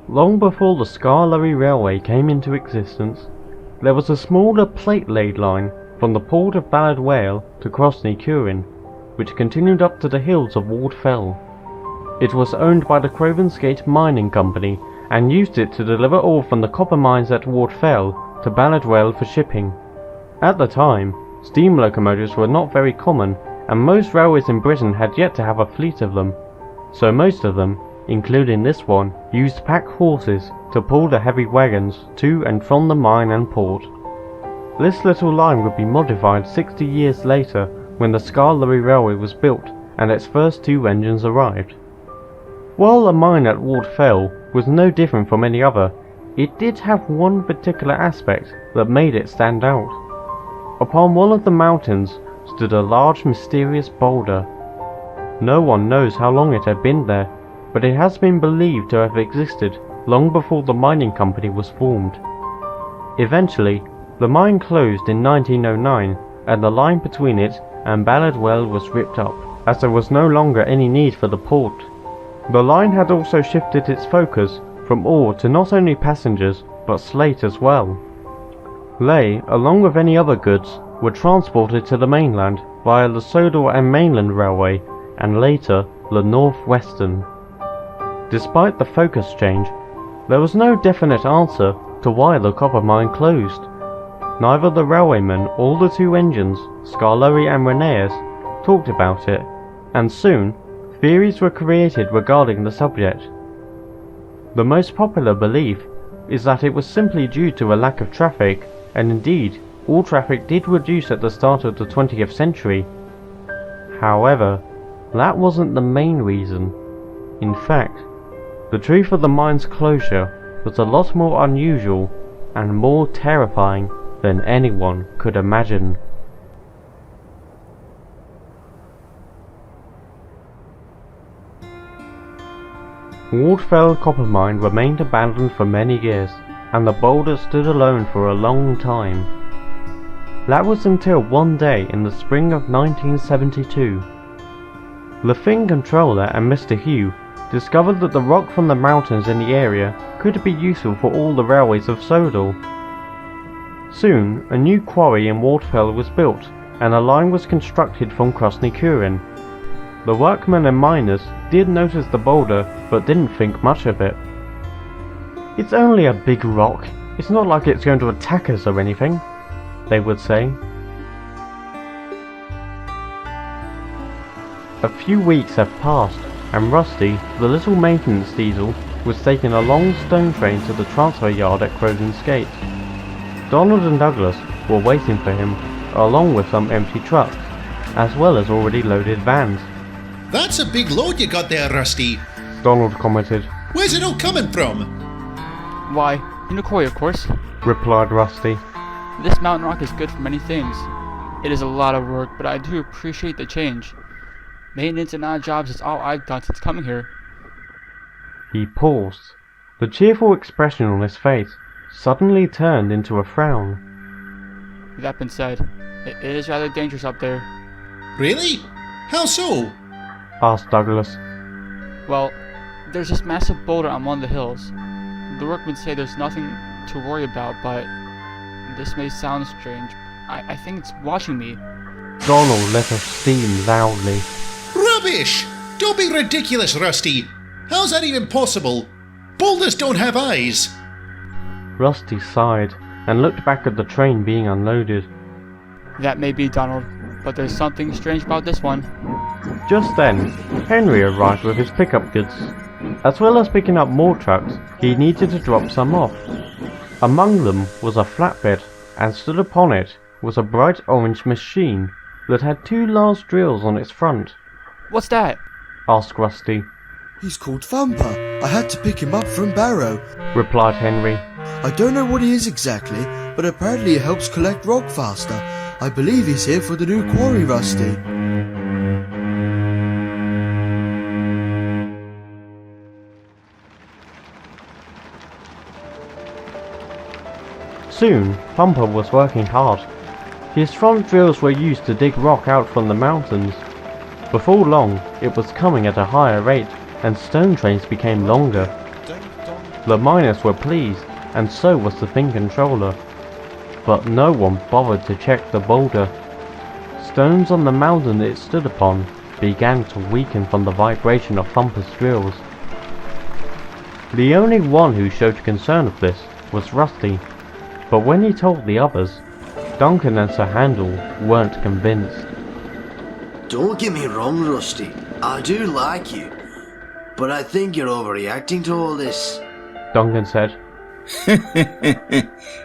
Long before the Scarlery Railway came into existence, there was a smaller plate-laid line from the port of Balladwale to Crosney Curin, which continued up to the hills of Ward Fell. It was owned by the Crovensgate Mining Company and used it to deliver ore from the copper mines at Ward Fell to Balladwale for shipping. At the time, steam locomotives were not very common, and most railways in Britain had yet to have a fleet of them, so most of them, including this one, used pack horses to pull the heavy wagons to and from the mine and port. This little line would be modified 60 years later when the Scarlery Railway was built and its first two engines arrived. While the mine at Ward Fell was no different from any other, it did have one particular aspect that made it stand out. Upon one of the mountains stood a large mysterious boulder. No one knows how long it had been there, but it has been believed to have existed long before the mining company was formed. Eventually, the mine closed in 1909 and the line between it and Balladwale was ripped up, as there was no longer any need for the port. The line had also shifted its focus from ore to not only passengers but slate as well. They, along with any other goods, were transported to the mainland via the Sodor and Mainland Railway and later the North Western. Despite the focus change, there was no definite answer to why the copper mine closed. Neither the railwaymen or the two engines, Scarlery and Reneus, talked about it, and soon theories were created regarding the subject. The most popular belief is that it was simply due to a lack of traffic, and indeed, all traffic did reduce at the start of the 20th century. However, that wasn't the main reason. In fact, the truth of the mine's closure was a lot more unusual and more terrifying than anyone could imagine. Ward Fell copper mine remained abandoned for many years, and the boulder stood alone for a long time. That was until one day in the spring of 1972. The Thing controller and Mr. Hugh discovered that the rock from the mountains in the area could be useful for all the railways of Sodor. Soon, a new quarry in Ward Fell was built, and a line was constructed from Crosney Curin. The workmen and miners did notice the boulder, but didn't think much of it. "It's only a big rock, it's not like it's going to attack us or anything," they would say. A few weeks have passed, and Rusty, the little maintenance diesel, was taking a long stone train to the transfer yard at Crowden's Gate. Donald and Douglas were waiting for him, along with some empty trucks, as well as already loaded vans. "That's a big load you got there, Rusty," Donald commented. "Where's it all coming from?" "Why, in the quarry, of course," replied Rusty. "This mountain rock is good for many things. It is a lot of work, but I do appreciate the change. Maintenance and odd jobs is all I've done since coming here." He paused. The cheerful expression on his face suddenly turned into a frown. That being said, it is rather dangerous up there. "Really? How so?" asked Douglas. Well, there's this massive boulder on one of the hills. The workmen say there's nothing to worry about, but this may sound strange. I think it's watching me. Donald let off steam loudly. "Rubbish! Don't be ridiculous, Rusty. How's that even possible? Boulders don't have eyes." Rusty sighed and looked back at the train being unloaded. That may be, Donald, but there's something strange about this one. Just then, Henry arrived with his pickup goods. As well as picking up more trucks, he needed to drop some off. Among them was a flatbed, and stood upon it was a bright orange machine that had two large drills on its front. "What's that?" asked Rusty. "He's called Thumper. I had to pick him up from Barrow," replied Henry. "I don't know what he is exactly, but apparently he helps collect rock faster. I believe he's here for the new quarry, Rusty." Soon, Thumper was working hard. His front drills were used to dig rock out from the mountains. Before long, it was coming at a higher rate, and stone trains became longer. The miners were pleased, and so was the thing controller. But no one bothered to check the boulder. Stones on the mountain it stood upon began to weaken from the vibration of Thumper's drills. The only one who showed concern of this was Rusty, but when he told the others, Duncan and Sir Handel weren't convinced. Don't get me wrong, Rusty. I do like you. But I think you're overreacting to all this. Duncan said.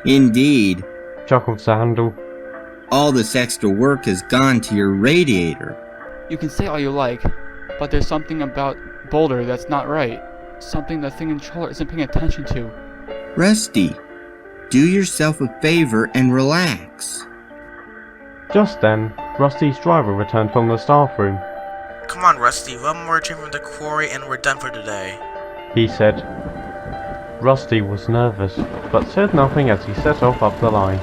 Indeed. Chuckled Sir Handel. All this extra work has gone to your radiator. You can say all you like, but there's something about Boulder that's not right. Something the thing controller isn't paying attention to. Rusty, do yourself a favor and relax. Just then, Rusty's driver returned from the staff room. Come on, Rusty, one more train from the quarry and we're done for today. He said. Rusty was nervous, but said nothing as he set off up the line.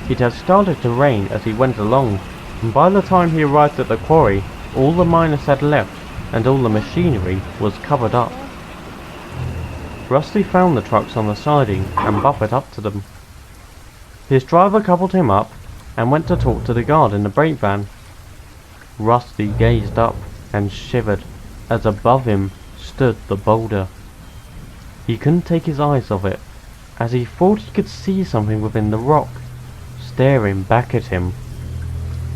It had started to rain as he went along, and by the time he arrived at the quarry, all the miners had left, and all the machinery was covered up. Rusty found the trucks on the siding and buffered up to them. His driver coupled him up and went to talk to the guard in the brake van. Rusty gazed up and shivered as above him stood the boulder. He couldn't take his eyes off it, as he thought he could see something within the rock, staring back at him.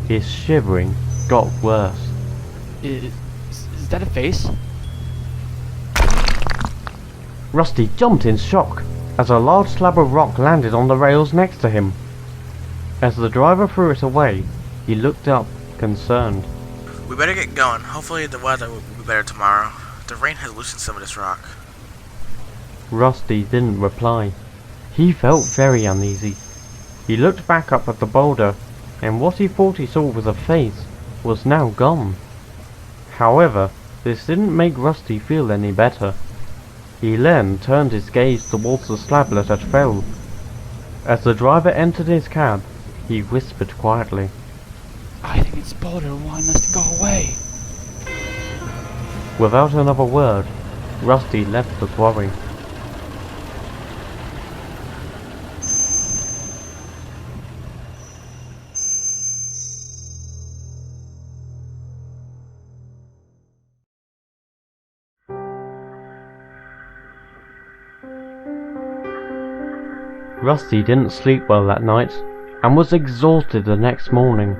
His shivering got worse. Is that a face? Rusty jumped in shock as a large slab of rock landed on the rails next to him. As the driver threw it away, he looked up, concerned. We better get going. Hopefully the weather will be better tomorrow. The rain has loosened some of this rock. Rusty didn't reply. He felt very uneasy. He looked back up at the boulder, and what he thought he saw was a face was now gone. However, this didn't make Rusty feel any better. He then turned his gaze towards the slablet that fell. As the driver entered his cab, he whispered quietly, I think it's Boulder wanting us to go away. Without another word, Rusty left the quarry. Rusty didn't sleep well that night, and was exhausted the next morning.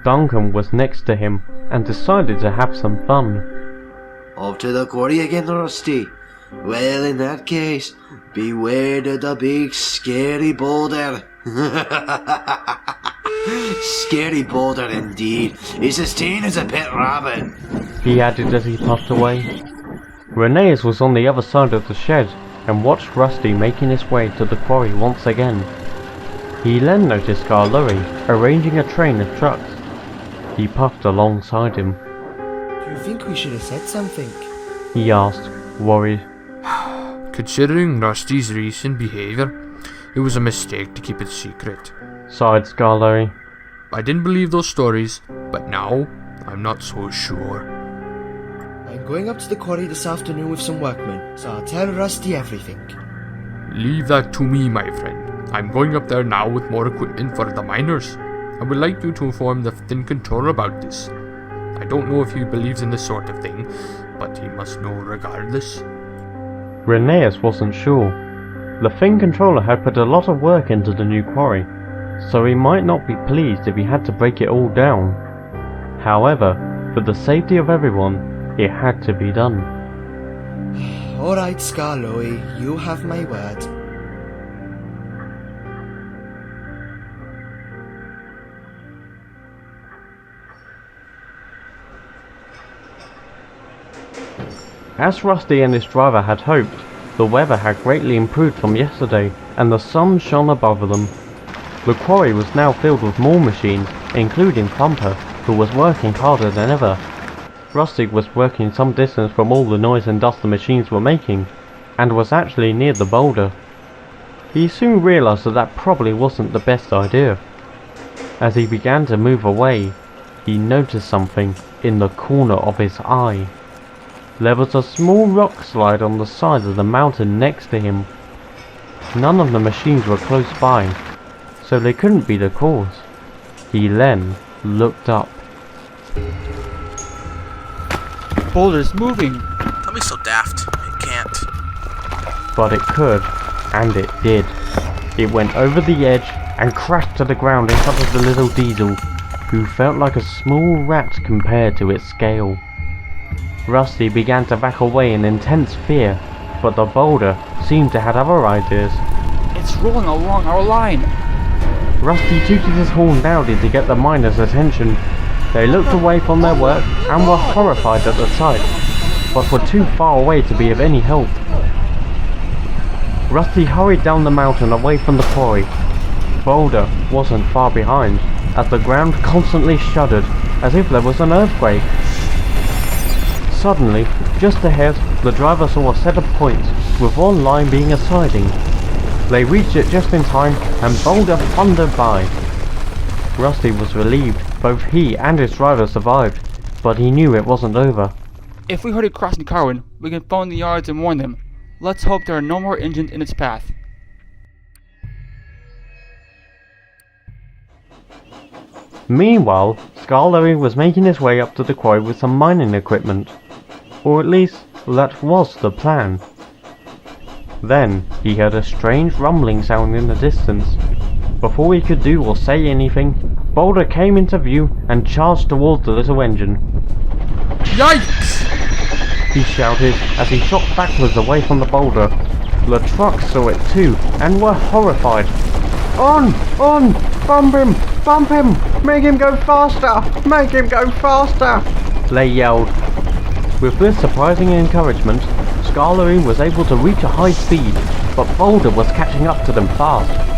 Duncan was next to him, and decided to have some fun. Off to the quarry again, Rusty. Well, in that case, beware of the big scary boulder. Scary boulder indeed. It's as tame as a pet rabbit. He added as he puffed away. Reneus was on the other side of the shed, and watched Rusty making his way to the quarry once again. He then noticed Garlurry arranging a train of trucks. He puffed alongside him. Do you think we should have said something? He asked, worried. Considering Rusty's recent behavior, it was a mistake to keep it secret. Sighed Garlurry. I didn't believe those stories, but now I'm not so sure. I'm going up to the quarry this afternoon with some workmen, so I'll tell Rusty everything. Leave that to me, my friend. I'm going up there now with more equipment for the miners. I would like you to inform the Thin Controller about this. I don't know if he believes in this sort of thing, but he must know regardless. Reneus wasn't sure. The Thing Controller had put a lot of work into the new quarry, so he might not be pleased if he had to break it all down. However, for the safety of everyone, it had to be done. Alright, Scarloy, you have my word. As Rusty and his driver had hoped, the weather had greatly improved from yesterday, and the sun shone above them. The quarry was now filled with more machines, including Thumper, who was working harder than ever. Rusty was working some distance from all the noise and dust the machines were making, and was actually near the boulder. He soon realised that probably wasn't the best idea. As he began to move away, he noticed something in the corner of his eye. There was a small rock slide on the side of the mountain next to him. None of the machines were close by, so they couldn't be the cause. He then looked up. Boulder's moving! Don't be so daft. It can't. But it could, and it did. It went over the edge and crashed to the ground in front of the little diesel, who felt like a small rat compared to its scale. Rusty began to back away in intense fear, but the boulder seemed to have other ideas. It's rolling along our line! Rusty tooted his horn loudly to get the miners' attention. They looked away from their work and were horrified at the sight, but were too far away to be of any help. Rusty hurried down the mountain away from the quarry. Boulder wasn't far behind, as the ground constantly shuddered as if there was an earthquake. Suddenly, just ahead, the driver saw a set of points, with one line being a siding. They reached it just in time, and Boulder thundered by. Rusty was relieved both he and his driver survived, but he knew it wasn't over. If we heard it crossing Carwin, we can phone the yards and warn them. Let's hope there are no more engines in its path. Meanwhile, Scarlery was making his way up to the quarry with some mining equipment. Or at least, that was the plan. Then, he heard a strange rumbling sound in the distance. Before he could do or say anything, Boulder came into view and charged towards the little engine. Yikes! He shouted as he shot backwards away from the boulder. The trucks saw it too and were horrified. On! On! Bump him! Bump him! Make him go faster! Make him go faster! They yelled. With this surprising encouragement, Scarlery was able to reach a high speed, but Boulder was catching up to them fast.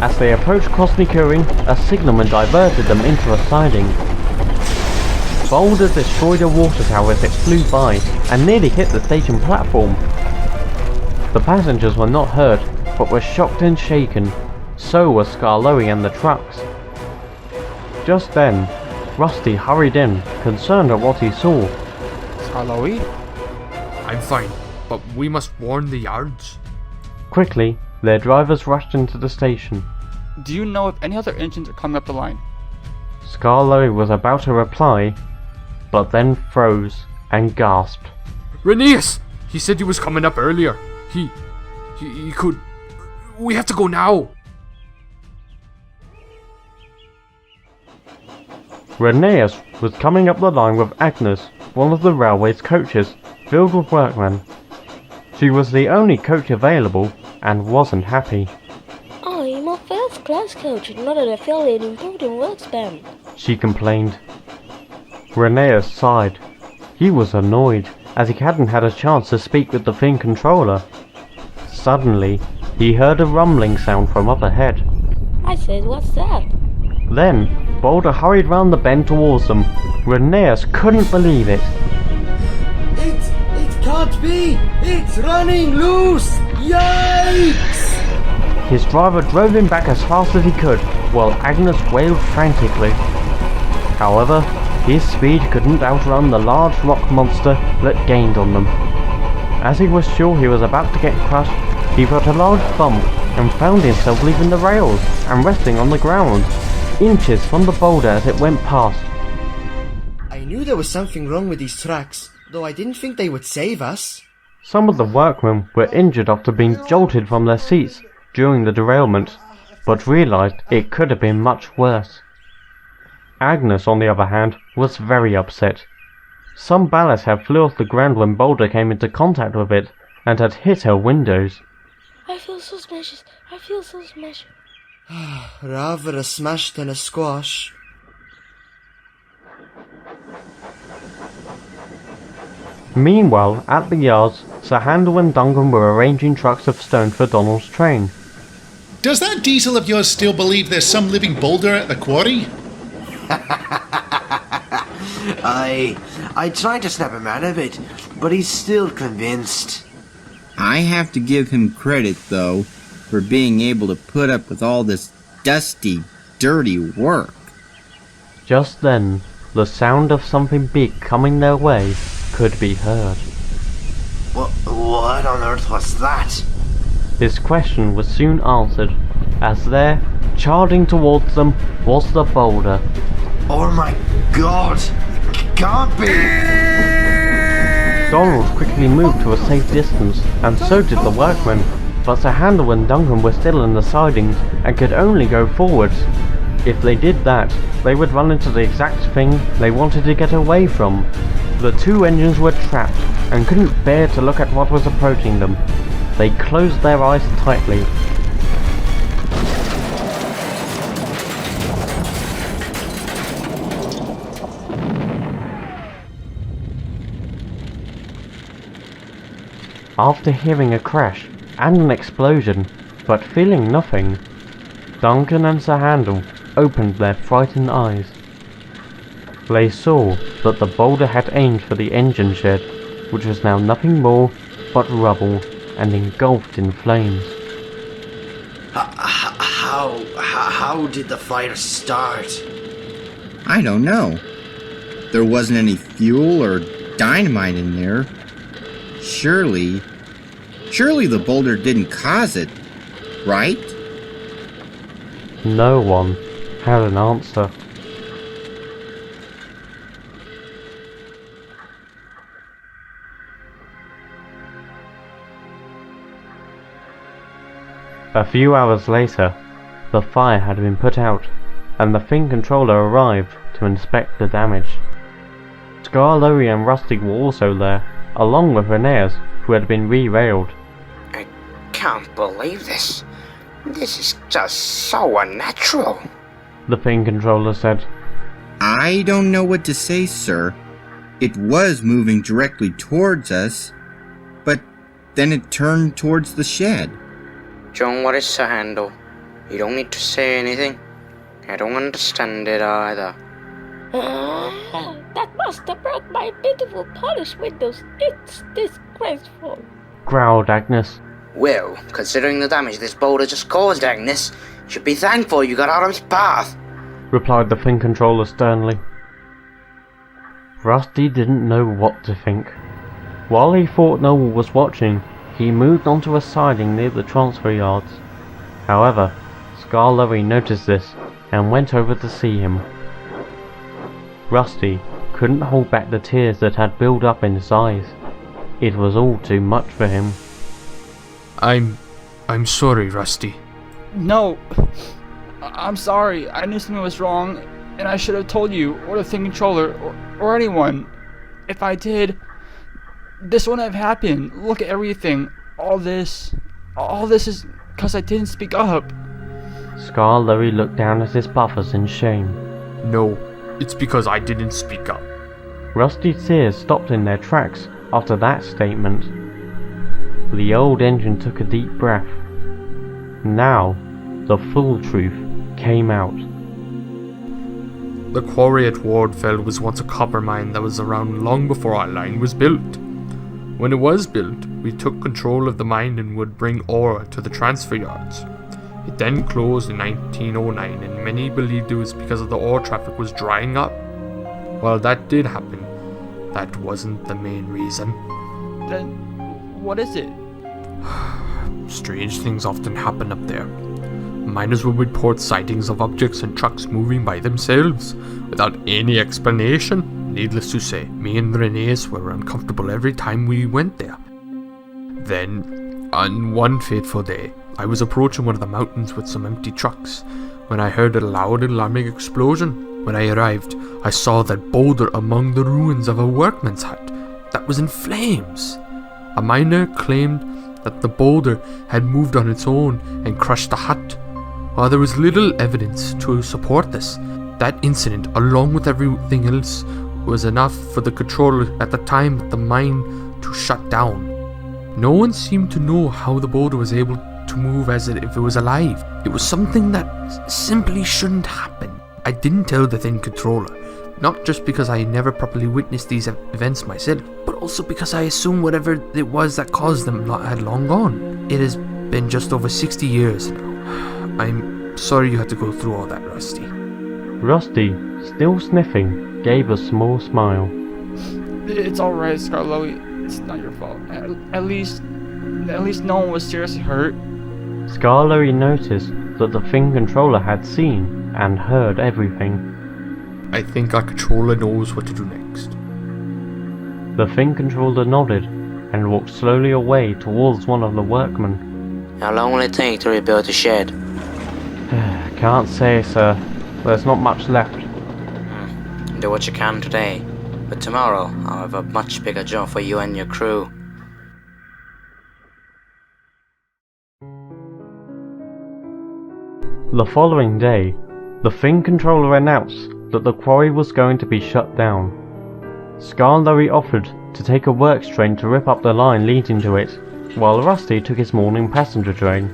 As they approached Krasny-Kurin, a signalman diverted them into a siding. Boulder destroyed a water tower as it flew by and nearly hit the station platform. The passengers were not hurt, but were shocked and shaken. So were Scarlery and the trucks. Just then, Rusty hurried in, concerned at what he saw. Scarlery? I'm fine, but we must warn the yards. Quickly, their drivers rushed into the station. Do you know if any other engines are coming up the line? Scarlery was about to reply, but then froze and gasped. Rheneas! He said he was coming up earlier. He could... We have to go now! Rheneas was coming up the line with Agnes, one of the railway's coaches, filled with workmen. She was the only coach available and wasn't happy. I'm a first-class coach, not an affiliate importing workspan, she complained. Rheneas sighed. He was annoyed, as he hadn't had a chance to speak with the Finn controller. Suddenly, he heard a rumbling sound from up ahead. I said, what's that? Then, Boulder hurried round the bend towards them. Rheneas couldn't believe it. It can't be! It's running loose! Yikes! His driver drove him back as fast as he could, while Agnes wailed frantically. However, his speed couldn't outrun the large rock monster that gained on them. As he was sure he was about to get crushed, he felt a large bump and found himself leaving the rails and resting on the ground, inches from the boulder as it went past. I knew there was something wrong with these tracks, though I didn't think they would save us. Some of the workmen were injured after being jolted from their seats during the derailment, but realised it could have been much worse. Agnes, on the other hand, was very upset. Some ballast had flew off the ground when Boulder came into contact with it, and had hit her windows. I feel so smashed. I feel so smashed. Rather a smash than a squash. Meanwhile, at the yards, Sir Handel and Duncan were arranging trucks of stone for Donald's train. Does that diesel of yours still believe there's some living boulder at the quarry? I tried to snap him out of it, but he's still convinced. I have to give him credit, though. for being able to put up with all this dusty, dirty work. Just then, the sound of something big coming their way could be heard. What on earth was that? This question was soon answered, as there, charging towards them, was the boulder. Oh my god! It can't be! Donald quickly moved to a safe distance, and so did the workmen, but Sir Handel and Duncan were still in the sidings and could only go forwards. If they did that, they would run into the exact thing they wanted to get away from. The two engines were trapped and couldn't bear to look at what was approaching them. They closed their eyes tightly. After hearing a crash and an explosion, but feeling nothing, Duncan and Sir Handel opened their frightened eyes. They saw that the boulder had aimed for the engine shed, which was now nothing more but rubble and engulfed in flames. How did the fire start? I don't know. There wasn't any fuel or dynamite in there. Surely the boulder didn't cause it, right? No one had an answer. A few hours later, the fire had been put out, and the Thing controller arrived to inspect the damage. Scarlowy and Rusty were also there, along with Rhaenyra, who had been re-railed. I can't believe this. This is just so unnatural. The Thing controller said. I don't know what to say, sir. It was moving directly towards us, but then it turned towards the shed. John, what is Sir Handel? You don't need to say anything. I don't understand it either. That must have broke my beautiful polished windows. It's disgraceful. Growled Agnes. Well, considering the damage this boulder just caused, Agnes, you should be thankful you got out of its path, replied the Thing controller sternly. Rusty didn't know what to think. While he thought no one was watching, he moved onto a siding near the transfer yards. However, Scarlowy noticed this and went over to see him. Rusty couldn't hold back the tears that had built up in his eyes. It was all too much for him. I'm sorry, Rusty. No, I'm sorry. I knew something was wrong, and I should have told you, or the Thing controller, or anyone. If I did, this wouldn't have happened. Look at everything. All this is because I didn't speak up. Scarlowy looked down at his buffers in shame. No, it's because I didn't speak up. Rusty's tears stopped in their tracks after that statement. The old engine took a deep breath. Now, the full truth came out. The quarry at Wardfell was once a copper mine that was around long before our line was built. When it was built, we took control of the mine and would bring ore to the transfer yards. It then closed in 1909, and many believed it was because of the ore traffic was drying up. While that did happen, that wasn't the main reason. Then, what is it? Strange things often happen up there. Miners would report sightings of objects and trucks moving by themselves, without any explanation. Needless to say, me and Rhaenyra were uncomfortable every time we went there. Then, on one fateful day, I was approaching one of the mountains with some empty trucks, when I heard a loud alarming explosion. When I arrived, I saw that boulder among the ruins of a workman's hut that was in flames. A miner claimed that the boulder had moved on its own and crushed the hut. While there was little evidence to support this, that incident, along with everything else, was enough for the controller at the time of the mine to shut down. No one seemed to know how the boulder was able to move as if it was alive. It was something that simply shouldn't happen. I didn't tell the Thing controller, not just because I never properly witnessed these events myself, but also because I assumed whatever it was that caused them had long gone. It has been just over 60 years now. I'm sorry you had to go through all that, Rusty. Rusty, still sniffing, gave a small smile. It's alright, Scarloey. It's not your fault. At least no one was seriously hurt. Scarloey noticed that the Thing controller had seen and heard everything. I think our controller knows what to do next. The Thing controller nodded and walked slowly away towards one of the workmen. How long will it take to rebuild the shed? Can't say, sir. There's not much left. Do what you can today, but tomorrow I'll have a much bigger job for you and your crew. The following day, the Thing controller announced that the quarry was going to be shut down. Scarloey offered to take a works train to rip up the line leading to it, while Rusty took his morning passenger train.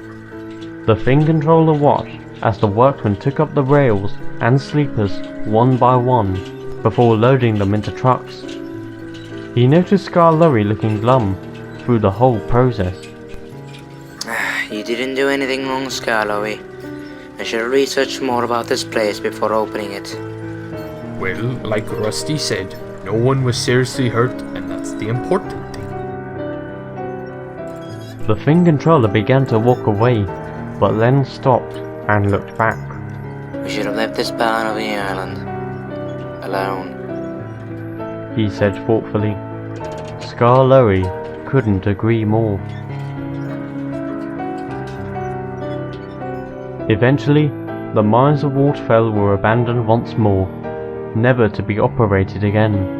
The Thing controller watched as the workmen took up the rails and sleepers one by one before loading them into trucks. He noticed Scarloey looking glum through the whole process. You didn't do anything wrong, Scarloey. I should have researched more about this place before opening it. Well, like Rusty said, no one was seriously hurt, and that's the important thing. The Thing controller began to walk away, but then stopped and looked back. We should have left this part of the island alone, he said thoughtfully. Scarloey couldn't agree more. Eventually, the mines of Waterfell were abandoned once more, never to be operated again.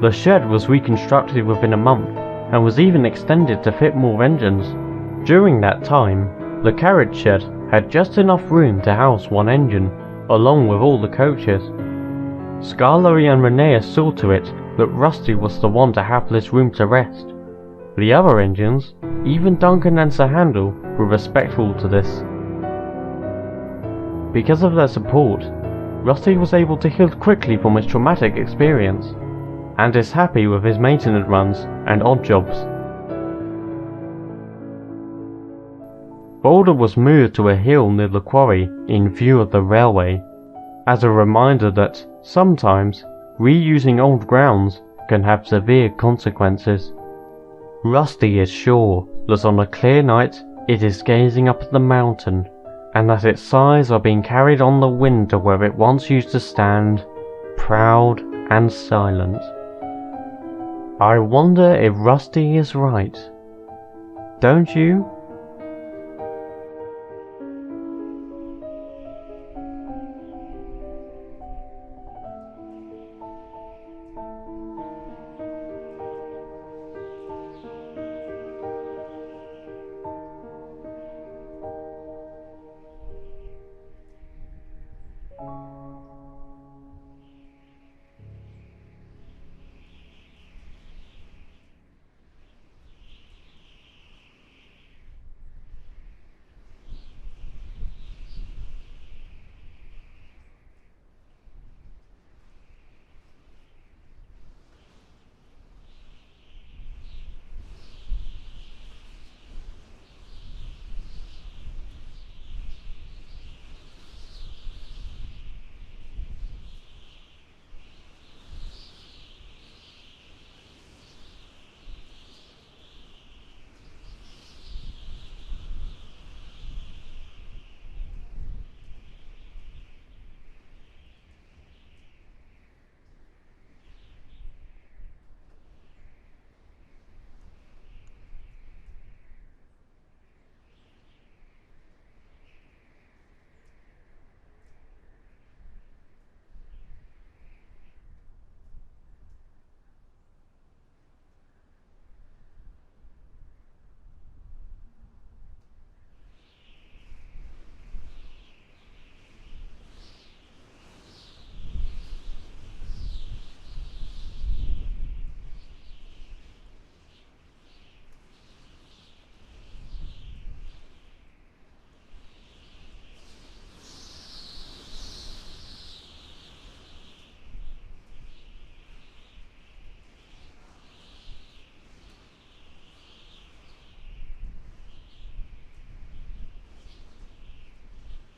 The shed was reconstructed within a month and was even extended to fit more engines. During that time, the carriage shed had just enough room to house one engine, along with all the coaches. Scarloey and Renea saw to it that Rusty was the one to have this room to rest. The other engines, even Duncan and Sir Handel, were respectful to this. Because of their support, Rusty was able to heal quickly from his traumatic experience, and is happy with his maintenance runs and odd jobs. Boulder was moved to a hill near the quarry in view of the railway, as a reminder that sometimes reusing old grounds can have severe consequences. Rusty is sure that on a clear night it is gazing up at the mountain, and that its sides are being carried on the wind to where it once used to stand, proud and silent. I wonder if Rusty is right. Don't you?